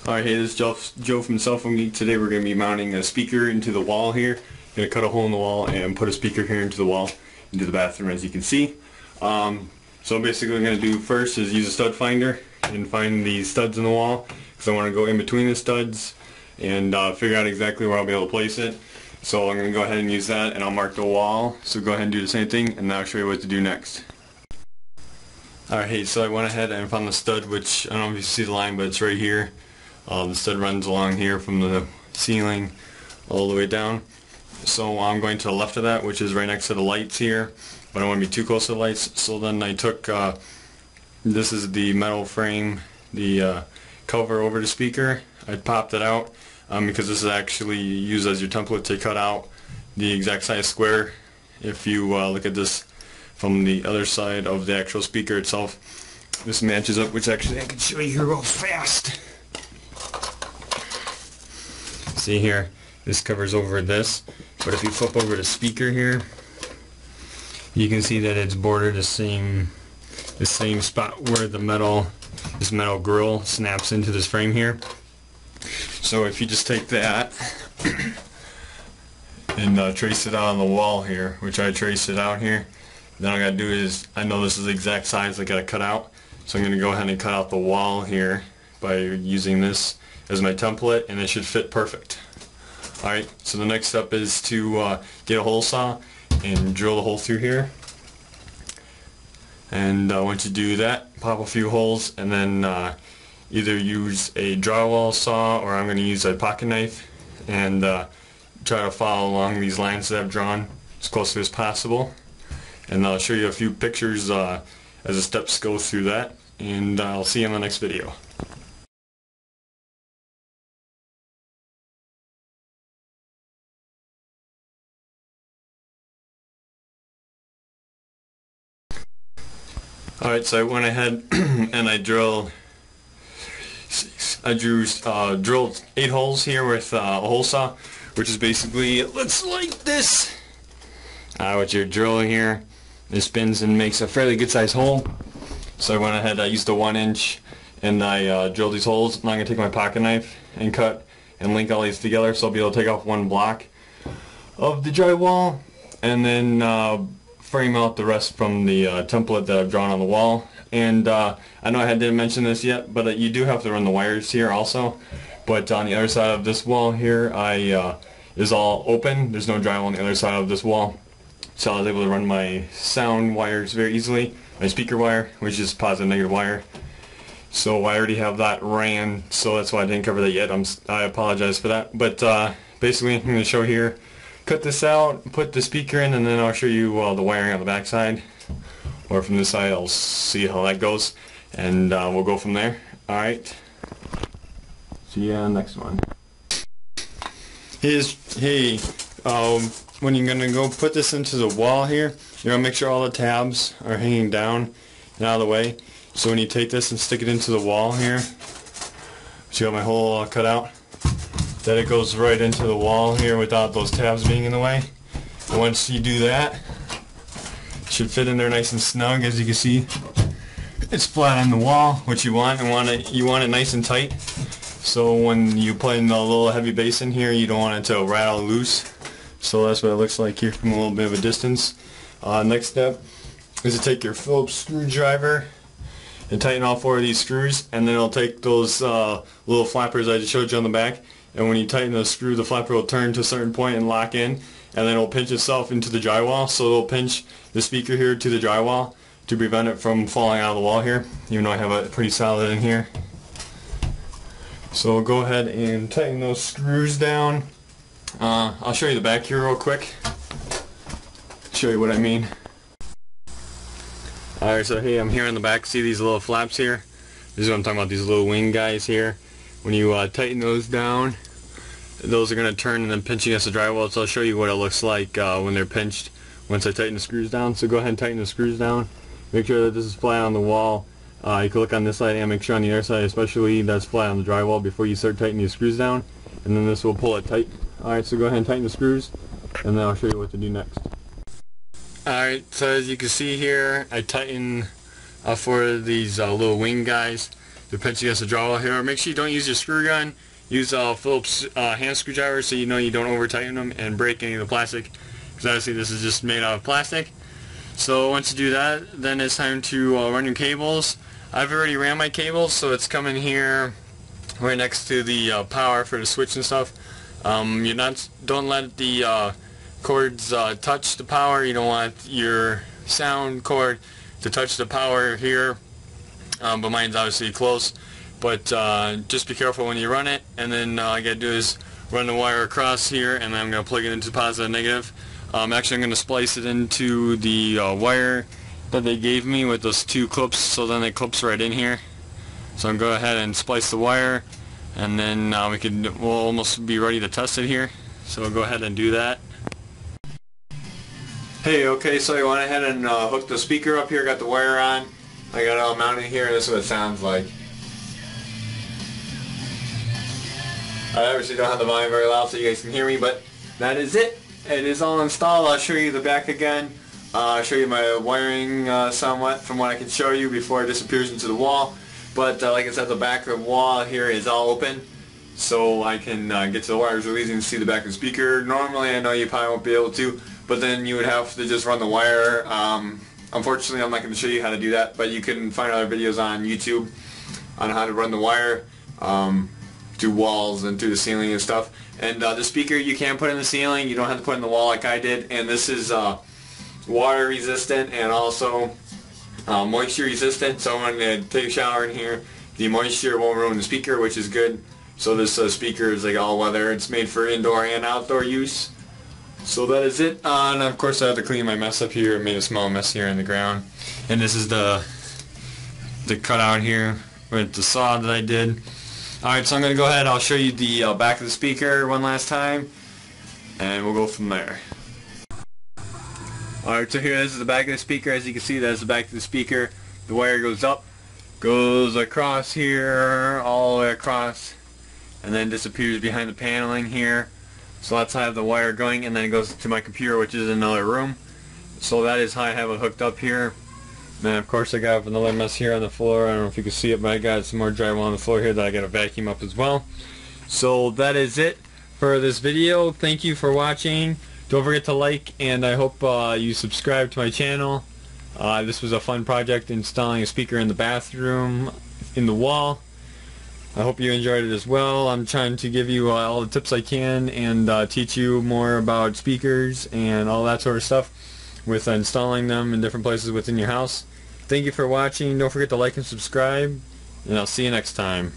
Alright, hey, this is Joe from Cell Phone Geek. Today we're going to be mounting a speaker into the wall here. Going to cut a hole in the wall and put a speaker here into the wall, into the bathroom, as you can see. So basically what I'm going to do first is use a stud finder and find the studs in the wall, because I want to go in between the studs and figure out exactly where I'll be able to place it. So I'm going to go ahead and use that, and I'll mark the wall. So go ahead and do the same thing, and then I'll show you what to do next. Alright, hey, so I went ahead and found the stud, which I don't know if you see the line, but it's right here. The stud runs along here from the ceiling all the way down. So I'm going to the left of that, which is right next to the lights here, but I don't want to be too close to the lights. So then I took, this is the metal frame, the cover over the speaker. I popped it out because this is actually used as your template to cut out the exact size square. If you look at this from the other side of the actual speaker itself, this matches up, which actually I can show you here real fast. See here, this covers over this, but if you flip over the speaker here, you can see that it's bordered the same spot where this metal grill snaps into this frame here. So if you just take that and trace it out on the wall here, which I traced it out here, then all I gotta do is, I know this is the exact size I gotta cut out, so I'm gonna go ahead and cut out the wall here by using this as my template, and it should fit perfect. Alright, so the next step is to get a hole saw and drill the hole through here. And once you do that, pop a few holes, and then either use a drywall saw, or I'm going to use a pocket knife and try to follow along these lines that I've drawn as closely as possible. And I'll show you a few pictures as the steps go through that, and I'll see you in the next video. Alright, so I went ahead and I drilled 8 holes here with a hole saw, which is basically, it looks like this. With your drill here, it spins and makes a fairly good sized hole. So I went ahead, I used a 1-inch, and I drilled these holes. Now I'm going to take my pocket knife and cut and link all these together, so I'll be able to take off one block of the drywall, and then frame out the rest from the template that I've drawn on the wall. And I know I didn't mention this yet, but you do have to run the wires here also. But on the other side of this wall here, is all open. There's no drywall on the other side of this wall, so I was able to run my sound wires very easily. My speaker wire, which is positive negative wire. So I already have that ran, so that's why I didn't cover that yet. I apologize for that. But basically, I'm going to show here. Cut this out, put the speaker in, and then I'll show you the wiring on the back side, or from this side. I'll see how that goes, and we'll go from there. Alright, see you on the next one. Hey, when you're going to go put this into the wall here, you're going to make sure all the tabs are hanging down and out of the way. So when you take this and stick it into the wall here, see how my hole all cut out? That it goes right into the wall here without those tabs being in the way. And once you do that, it should fit in there nice and snug. As you can see, it's flat on the wall, which you want it nice and tight. So when you put in the little heavy base in here, you don't want it to rattle loose. So that's what it looks like here from a little bit of a distance. Next step is to take your Phillips screwdriver and tighten all 4 of these screws, and then it'll take those little flappers I just showed you on the back. And when you tighten the screw, the flapper will turn to a certain point and lock in, and then it'll pinch itself into the drywall. So it'll pinch the speaker here to the drywall to prevent it from falling out of the wall here, even though I have it pretty solid in here. So we'll go ahead and tighten those screws down. I'll show you the back here real quick, show you what I mean. Alright, so hey, I'm here in the back. See these little flaps here? This is what I'm talking about, these little wing guys here. When you tighten those down, those are going to turn and then pinch against the drywall. So I'll show you what it looks like when they're pinched once I tighten the screws down. So go ahead and tighten the screws down. Make sure that this is flat on the wall. You can look on this side and make sure on the other side, especially that's flat on the drywall before you start tightening the screws down. And then this will pull it tight. Alright, so go ahead and tighten the screws, and then I'll show you what to do next. Alright, so as you can see here, I tighten for these little wing guys the pinch against the drywall here. Make sure you don't use your screw gun. Use a Phillips hand screwdriver so you know you don't over tighten them and break any of the plastic, because obviously this is just made out of plastic. So once you do that, then it's time to run your cables. I've already ran my cables, so it's coming here right next to the power for the switch and stuff. Don't let the cords touch the power. You don't want your sound cord to touch the power here, but mine's obviously close. But just be careful when you run it, and then all you gotta do is run the wire across here, and then I'm gonna plug it into positive and negative. Actually, I'm gonna splice it into the wire that they gave me with those two clips, so then it clips right in here. So I'm gonna go ahead and splice the wire, and then we'll almost be ready to test it here. So we'll go ahead and do that. Hey, okay, so I went ahead and hooked the speaker up here, got the wire on. I got it all mounted here, and this is what it sounds like. I obviously don't have the volume very loud so you guys can hear me, but that is it. It is all installed. I'll show you the back again. I'll show you my wiring somewhat from what I can show you before it disappears into the wall. But like I said, the back of the wall here is all open, so I can get to the wires really easy and see the back of the speaker. Normally, I know you probably won't be able to, but then you would have to just run the wire. Unfortunately, I'm not going to show you how to do that, but you can find other videos on YouTube on how to run the wire through walls and through the ceiling and stuff. And the speaker you can put in the ceiling, you don't have to put in the wall like I did. And this is water resistant and also moisture resistant, so when I take a shower in here, the moisture won't ruin the speaker, which is good. So this speaker is like all weather. It's made for indoor and outdoor use. So that is it. And of course I have to clean my mess up here. I made a small mess here in the ground. And this is the cutout here with the saw that I did. Alright, so I'm going to go ahead, I'll show you the back of the speaker one last time, and we'll go from there. Alright, so here, this is the back of the speaker. As you can see, that's the back of the speaker. The wire goes up, goes across here, all the way across, and then disappears behind the paneling here. So that's how I have the wire going, and then it goes to my computer, which is in another room. So that is how I have it hooked up here. And of course I got another mess here on the floor. I don't know if you can see it, but I got some more drywall on the floor here that I got to vacuum up as well. So that is it for this video. Thank you for watching. Don't forget to like, and I hope you subscribe to my channel. This was a fun project, installing a speaker in the bathroom, in the wall. I hope you enjoyed it as well. I'm trying to give you all the tips I can and teach you more about speakers and all that sort of stuff with installing them in different places within your house. Thank you for watching. Don't forget to like and subscribe, and I'll see you next time.